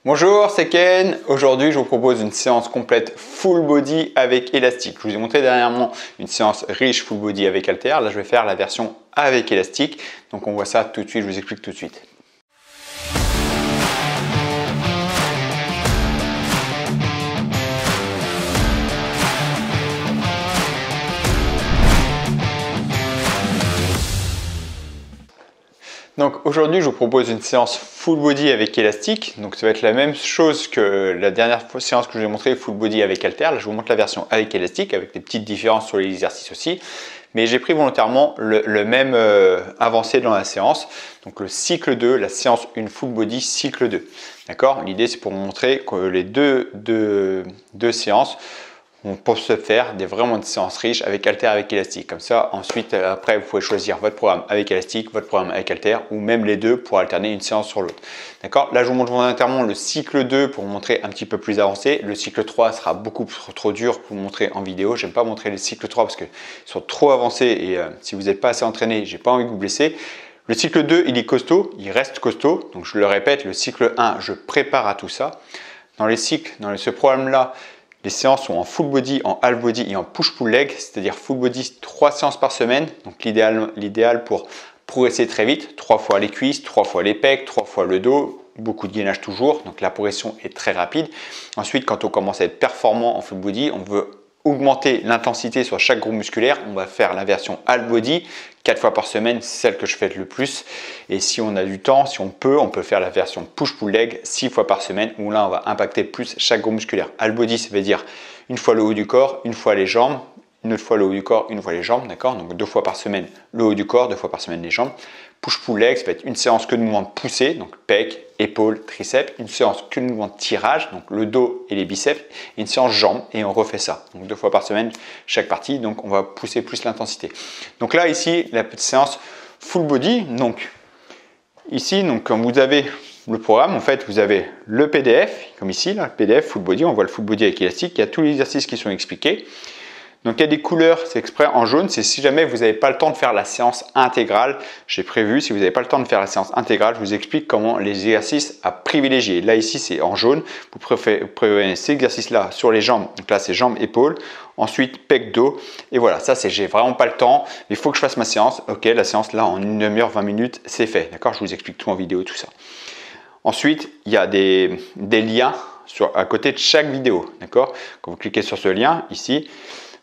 Bonjour, c'est Ken. Aujourd'hui, je vous propose une séance complète full body avec élastique. Je vous ai montré dernièrement une séance riche full body avec halter. Là, je vais faire la version avec élastique. Donc, on voit ça tout de suite. Je vous explique tout de suite. Donc aujourd'hui, je vous propose une séance full body avec élastique. Donc ça va être la même chose que la dernière séance que je vous ai montré, full body avec halter. Là, je vous montre la version avec élastique, avec des petites différences sur les exercices aussi. Mais j'ai pris volontairement le même avancé dans la séance. Donc le cycle 2, la séance 1 full body cycle 2. D'accord? L'idée, c'est pour vous montrer que les deux séances on peut se faire vraiment des séances riches avec halter, avec élastique. Comme ça, ensuite, après, vous pouvez choisir votre programme avec élastique, votre programme avec halter ou même les deux pour alterner une séance sur l'autre. D'accord? Là, je vous montre volontairement le cycle 2 pour vous montrer un petit peu plus avancé. Le cycle 3 sera beaucoup trop dur pour vous montrer en vidéo. J'aime pas montrer le cycle 3 parce qu'ils sont trop avancés et si vous n'êtes pas assez entraîné, j'ai pas envie de vous blesser. Le cycle 2, il est costaud, il reste costaud. Donc, je le répète, le cycle 1, je prépare à tout ça. Dans les cycles, dans ce programme-là, les séances sont en full body, en half body et en push-pull leg, c'est-à-dire full body 3 séances par semaine. Donc l'idéal pour progresser très vite, 3 fois les cuisses, 3 fois les pecs, 3 fois le dos, beaucoup de gainage toujours, donc la progression est très rapide. Ensuite, quand on commence à être performant en full body, on veut augmenter l'intensité sur chaque groupe musculaire. On va faire la version half body 4 fois par semaine, c'est celle que je fais le plus. Et si on a du temps, si on peut faire la version push-pull leg 6 fois par semaine où là on va impacter plus chaque groupe musculaire. Half body, ça veut dire une fois le haut du corps, une fois les jambes, une autre fois le haut du corps, une fois les jambes, d'accord? Donc 2 fois par semaine le haut du corps, 2 fois par semaine les jambes. Push-pull leg, ça va être une séance que de mouvements poussés, donc pec, épaules, triceps, une séance que de mouvements de tirage, donc le dos et les biceps, et une séance jambes, et on refait ça. Donc 2 fois par semaine, chaque partie, donc on va pousser plus l'intensité. Donc là, ici, la petite séance full body, donc ici, donc quand vous avez le programme, en fait, vous avez le PDF, comme ici, là, le PDF full body, on voit le full body avec élastique, il y a tous les exercices qui sont expliqués. Donc il y a des couleurs, c'est exprès en jaune, c'est si jamais vous n'avez pas le temps de faire la séance intégrale. J'ai prévu, si vous n'avez pas le temps de faire la séance intégrale, je vous explique comment les exercices à privilégier. Là ici c'est en jaune, vous prévoyez ces exercices-là sur les jambes, donc là c'est jambes, épaules, ensuite pec, dos, et voilà, ça c'est j'ai vraiment pas le temps, mais il faut que je fasse ma séance. Ok, la séance là en 1 demi-heure, 20 minutes, c'est fait, d'accord? Je vous explique tout en vidéo, tout ça. Ensuite, il y a des liens à côté de chaque vidéo, d'accord? Quand vous cliquez sur ce lien ici,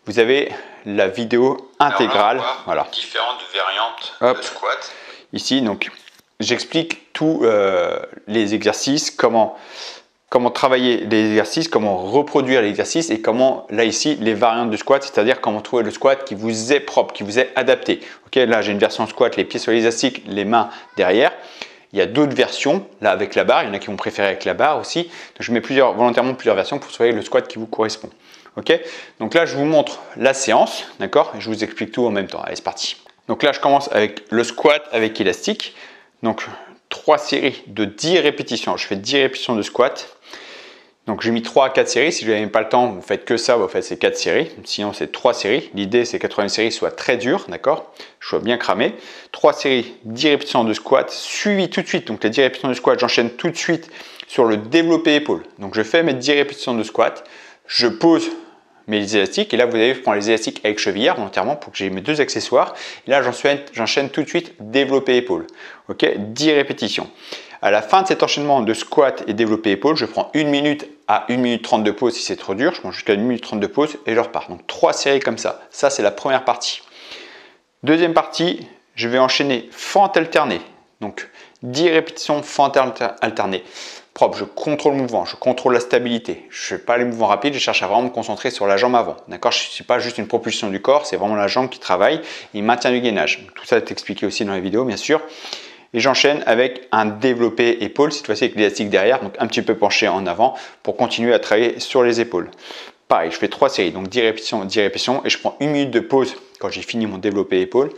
vous avez la vidéo intégrale. Voilà. Différentes variantes de squat. Ici, donc, j'explique tous les exercices, comment travailler les exercices, comment reproduire l'exercice et comment, là ici, les variantes de squat, c'est-à-dire comment trouver le squat qui vous est propre, qui vous est adapté. Ok, là, j'ai une version squat, les pieds sur les élastiques, les mains derrière. Il y a d'autres versions, là avec la barre, il y en a qui vont préférer avec la barre aussi. Donc, je mets volontairement plusieurs versions pour trouver le squat qui vous correspond. Ok, donc là je vous montre la séance, d'accord, et je vous explique tout en même temps. Allez, c'est parti. Donc là je commence avec le squat avec élastique. Donc 3 séries de 10 répétitions. Je fais 10 répétitions de squat. Donc j'ai mis 3 à 4 séries. Si vous n'avez pas le temps, vous faites que ça, vous faites ces 4 séries. Sinon c'est 3 séries. L'idée c'est que 80 séries soit très dur, d'accord, je sois bien cramé. 3 séries, 10 répétitions de squat, suivi tout de suite. Donc les 10 répétitions de squat, j'enchaîne tout de suite sur le développé épaule. Donc je fais mes 10 répétitions de squat, je pose mes élastiques et là vous allez prendre les élastiques avec chevillère volontairement pour que j'ai mes 2 accessoires et là j'enchaîne tout de suite développé épaule. Ok, 10 répétitions. À la fin de cet enchaînement de squat et développé épaule, je prends 1 minute à 1 minute 30 de pause si c'est trop dur, je prends jusqu'à 1 minute 30 de pause et je repars. Donc 3 séries comme ça. Ça c'est la première partie. Deuxième partie, je vais enchaîner fente alternée. Donc 10 répétitions fente alternée. Propre, je contrôle le mouvement, je contrôle la stabilité. Je ne fais pas les mouvements rapides, je cherche à vraiment me concentrer sur la jambe avant. D'accord? Je ne suis pas juste une propulsion du corps, c'est vraiment la jambe qui travaille et maintient du gainage. Tout ça est expliqué aussi dans la vidéo, bien sûr. Et j'enchaîne avec un développé épaule, cette fois-ci avec l'élastique derrière, donc un petit peu penché en avant pour continuer à travailler sur les épaules. Pareil, je fais 3 séries, donc 10 répétitions et je prends 1 minute de pause quand j'ai fini mon développé épaule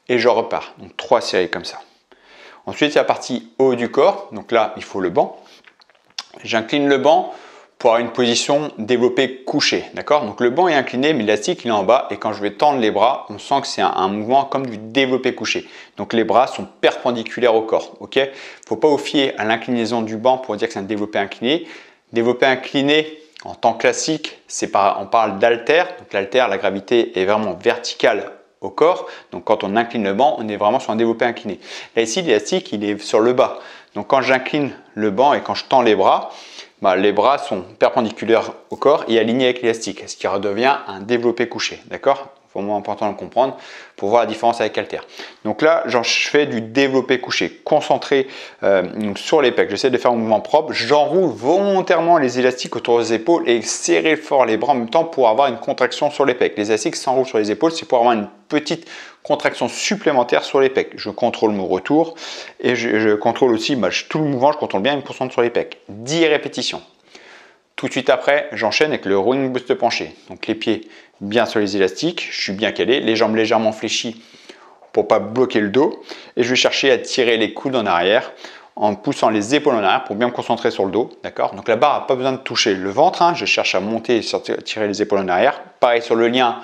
et je repars. Donc 3 séries comme ça. Ensuite, c'est la partie haut du corps, donc là, il faut le banc. J'incline le banc pour avoir une position développée couchée, d'accord? Donc le banc est incliné, mais l'élastique il est en bas et quand je vais tendre les bras, on sent que c'est un mouvement comme du développé couché. Donc les bras sont perpendiculaires au corps, ok? Faut pas vous fier à l'inclinaison du banc pour dire que c'est un développé incliné. Développé incliné, en temps classique, on parle d'haltère. Donc l'haltère, la gravité est vraiment verticale au corps. Donc quand on incline le banc, on est vraiment sur un développé incliné. Là ici, l'élastique, il est sur le bas. Donc quand j'incline le banc et quand je tends les bras sont perpendiculaires au corps et alignés avec l'élastique, ce qui redevient un développé couché, d'accord? C'est vraiment important de le comprendre pour voir la différence avec haltère. Donc là, je fais du développé couché, concentré sur les pecs. J'essaie de faire un mouvement propre. J'enroule volontairement les élastiques autour des épaules et serrer fort les bras en même temps pour avoir une contraction sur les pecs. Les élastiques s'enroulent sur les épaules, c'est pour avoir une petite contraction supplémentaire sur les pecs. Je contrôle mon retour et je contrôle aussi tout le mouvement, je contrôle bien, il me concentre sur les pecs. 10 répétitions. Tout de suite après, j'enchaîne avec le rowing boost penché. Donc les pieds bien sur les élastiques, je suis bien calé, les jambes légèrement fléchies pour ne pas bloquer le dos. Et je vais chercher à tirer les coudes en arrière en poussant les épaules en arrière pour bien me concentrer sur le dos. D'accord? Donc la barre n'a pas besoin de toucher le ventre, hein. Je cherche à monter et tirer les épaules en arrière. Pareil sur le lien.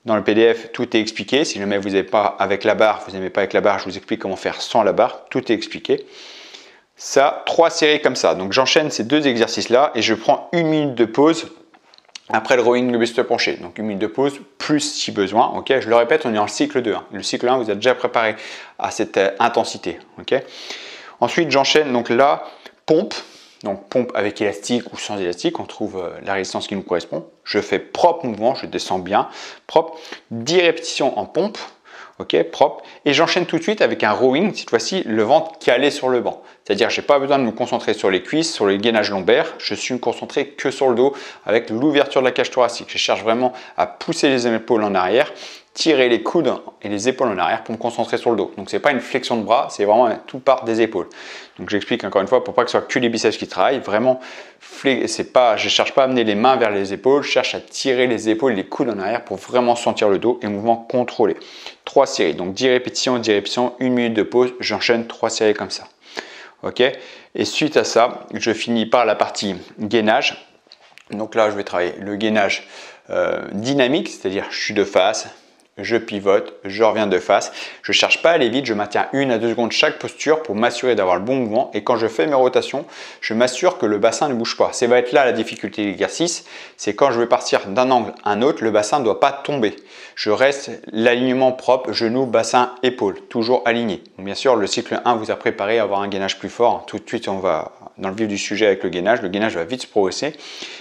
Dans le PDF, tout est expliqué. Si jamais vous n'avez pas avec la barre, vous n'aimez pas avec la barre, je vous explique comment faire sans la barre. Tout est expliqué. Ça, 3 séries comme ça. Donc j'enchaîne ces 2 exercices-là et je prends 1 minute de pause après le rowing, le buste penché. Donc 1 minute de pause, plus si besoin. Ok, je le répète, on est en cycle 2. Hein. Le cycle 1, vous êtes déjà préparé à cette intensité. Ok. Ensuite, j'enchaîne donc là, pompe. Donc pompe avec élastique ou sans élastique, on trouve la résistance qui nous correspond. Je fais propre mouvement, je descends bien, propre. 10 répétitions en pompe, ok, propre. Et j'enchaîne tout de suite avec un rowing, cette fois-ci le ventre calé sur le banc. C'est-à-dire je n'ai pas besoin de me concentrer sur les cuisses, sur les gainages lombaires, je suis concentré que sur le dos avec l'ouverture de la cage thoracique. Je cherche vraiment à pousser les épaules en arrière, tirer les coudes et les épaules en arrière pour me concentrer sur le dos. Donc ce n'est pas une flexion de bras, c'est vraiment tout part des épaules. Donc j'explique encore une fois pour pas que ce soit que les biceps qui travaillent, vraiment je ne cherche pas à amener les mains vers les épaules, je cherche à tirer les épaules et les coudes en arrière pour vraiment sentir le dos et mouvement contrôlé. 3 séries, donc 10 répétitions, 1 minute de pause, j'enchaîne 3 séries comme ça. Ok, et suite à ça, je finis par la partie gainage. Donc là, je vais travailler le gainage dynamique, c'est-à-dire je suis de face, je pivote, je reviens de face. Je ne cherche pas à aller vite, je maintiens 1 à 2 secondes chaque posture pour m'assurer d'avoir le bon mouvement. Et quand je fais mes rotations, je m'assure que le bassin ne bouge pas. Ça va être là la difficulté de l'exercice. C'est quand je vais partir d'un angle à un autre, le bassin ne doit pas tomber. Je reste l'alignement propre, genou, bassin, épaule, toujours aligné. Donc bien sûr, le cycle 1 vous a préparé à avoir un gainage plus fort. Tout de suite, on va dans le vif du sujet avec le gainage. Le gainage va vite se progresser.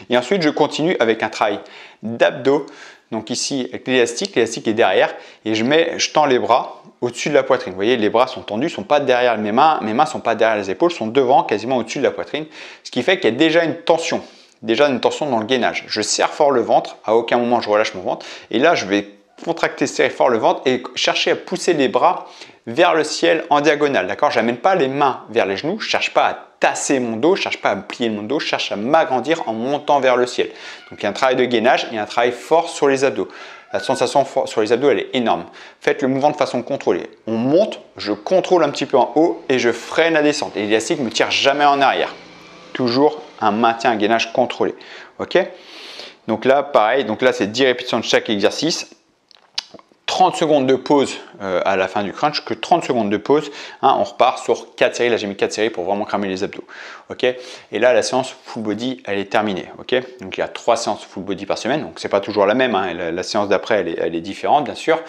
Et ensuite, je continue avec un travail d'abdos. Donc ici, avec l'élastique est derrière et je tends les bras au-dessus de la poitrine. Vous voyez, les bras sont tendus, ne sont pas derrière mes mains ne sont pas derrière les épaules, sont devant, quasiment au-dessus de la poitrine. Ce qui fait qu'il y a déjà une tension dans le gainage. Je serre fort le ventre, à aucun moment je relâche mon ventre. Et là, je vais contracter, serrer fort le ventre et chercher à pousser les bras vers le ciel en diagonale. D'accord? Je n'amène pas les mains vers les genoux, je ne cherche pas à tasser mon dos, je ne cherche pas à me plier mon dos, je cherche à m'agrandir en montant vers le ciel. Donc il y a un travail de gainage et un travail fort sur les abdos. La sensation sur les abdos, elle est énorme. Faites le mouvement de façon contrôlée. On monte, je contrôle un petit peu en haut et je freine la descente. Et l'élastique ne me tire jamais en arrière. Toujours un maintien, un gainage contrôlé. Ok? Donc là, pareil, donc là c'est 10 répétitions de chaque exercice. 30 secondes de pause à la fin du crunch, que 30 secondes de pause, hein, on repart sur 4 séries, là j'ai mis 4 séries pour vraiment cramer les abdos, ok. Et là la séance full body elle est terminée, ok. Donc il y a 3 séances full body par semaine, donc c'est pas toujours la même, hein. La séance d'après elle est différente bien sûr,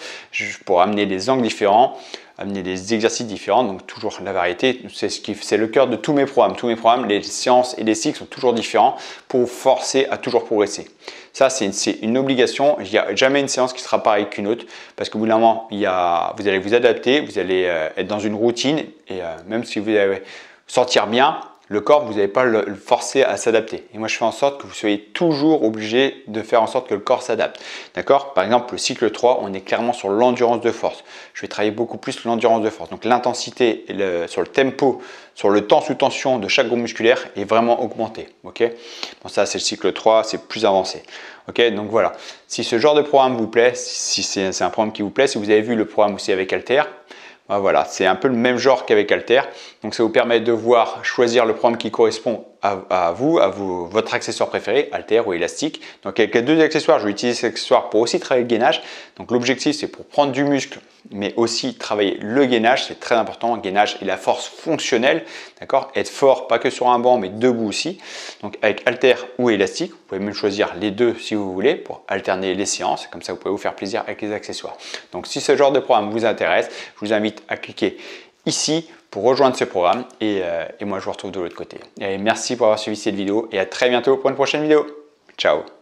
pour amener des angles différents, amener des exercices différents, donc toujours la variété, c'est le cœur de tous mes programmes, les séances et les cycles sont toujours différents pour vous forcer à toujours progresser. Ça, c'est une obligation. Il n'y a jamais une séance qui sera pareille qu'une autre parce qu'au bout d'un moment, vous allez vous adapter, vous allez être dans une routine et même si vous allez sentir bien, le corps, vous n'allez pas le forcer à s'adapter. Et moi, je fais en sorte que vous soyez toujours obligé de faire en sorte que le corps s'adapte. D'accord? Par exemple, le cycle 3, on est clairement sur l'endurance de force. Je vais travailler beaucoup plus l'endurance de force. Donc, l'intensité sur le tempo, sur le temps sous tension de chaque groupe musculaire est vraiment augmenté. Ok? Bon, ça, c'est le cycle 3, c'est plus avancé. Ok? Donc, voilà. Si ce genre de programme vous plaît, si c'est un programme qui vous plaît, si vous avez vu le programme aussi avec Alter, voilà, c'est un peu le même genre qu'avec Alter. Donc ça vous permet de choisir le programme qui correspond votre accessoire préféré, haltère ou élastique. Donc avec les deux accessoires, je vais utiliser cet accessoire pour aussi travailler le gainage. Donc l'objectif c'est pour prendre du muscle, mais aussi travailler le gainage, c'est très important, le gainage et la force fonctionnelle, d'accord? Être fort, pas que sur un banc, mais debout aussi. Donc avec haltère ou élastique, vous pouvez même choisir les deux si vous voulez pour alterner les séances, comme ça vous pouvez vous faire plaisir avec les accessoires. Donc si ce genre de programme vous intéresse, je vous invite à cliquer ici pour rejoindre ce programme et moi je vous retrouve de l'autre côté. Et merci pour avoir suivi cette vidéo et à très bientôt pour une prochaine vidéo. Ciao!